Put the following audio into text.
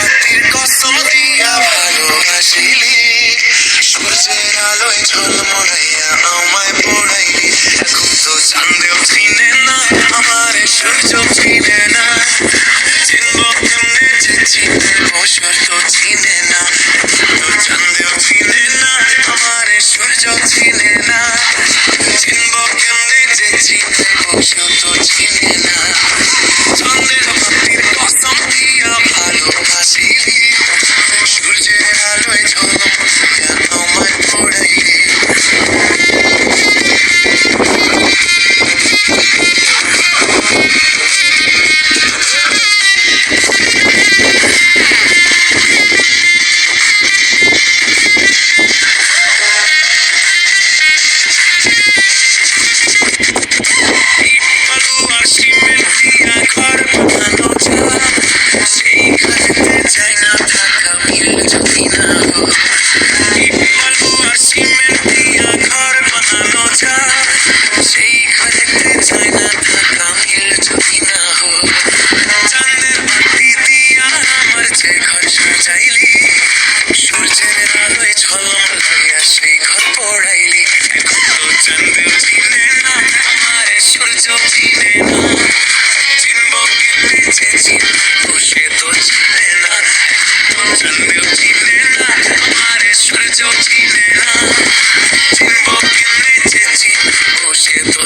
মাটির কসম দিয়া ভালোবাসিলি, সূর্যের আলোয় ঝলমলাইয়া আমায় পড়াইলি। এখন তো চাঁদেও চিনে না আমারে, সূর্য চিনে না, চিনব কেমনে যে চিনব সূর্য চিনে না। এখন তো চাঁদেও চিনে না আমারে, সূর্য চিনে না, চিনব কেমনে যে চিনব সূর্য চিনে না। চাঁদের মাটির কসম দিয়া ভালোবাসিলি, সূর্যের আলোয় ঝলমলাইয়া আমায় পড়াইলি। বালু আর সিমেন্ট দিয়া ঘর বানানো যায়, সেইখানেতে চাই না থাকা মিল যদি না হয়। বালু আর সিমেন্ট দিয়া ঘর বানানো যায়, সেইখানেতে চাই না থাকা মিল যদি না হয়। চাঁদের বাতি দিয়া আমার যে ঘর সাজাইলি, সূর্যের আলোয় ঝলমলাইয়া সেই ঘর পড়াইলি। এখন তো চাঁদেও চিনে না আমারে, সূর্য চিনে না, চিনব কেমনে যে চিনব সে তো চিনে না। এখন তো চাঁদেও চিনে না আমারে, সূর্য চিনে না, চিনব কেমনে যে চিনব সে তো